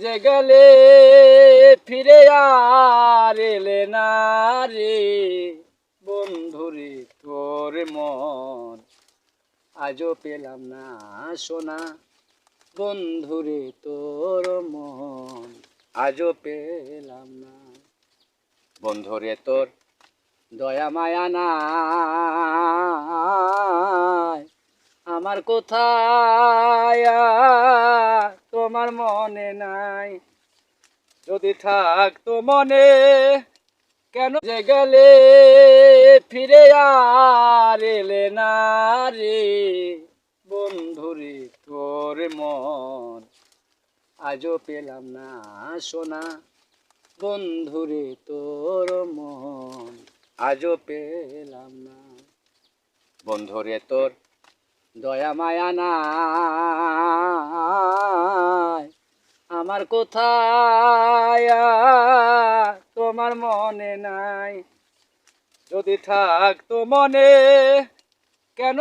যে গেলে ফিরে আর এলে না রে বন্ধুরে তোর মন আজও পেলাম না সোনা বন্ধুরে তোর মন আজও পেলাম না বন্ধুরে তোর দয়া মায়া নাই আমার কোথায় তোমার মনে নাই যদি থাকতো মনে কেন যে গেলে ফিরে আর এলে না রে বন্ধুরে তোর মন আজও পেলাম না সোনা বন্ধুরে তোর মন আজও পেলাম না বন্ধুরে তোর দয়া মায়া নাই আমার কোথায় তোমার মনে নাই যদি থাকতো মনে কেন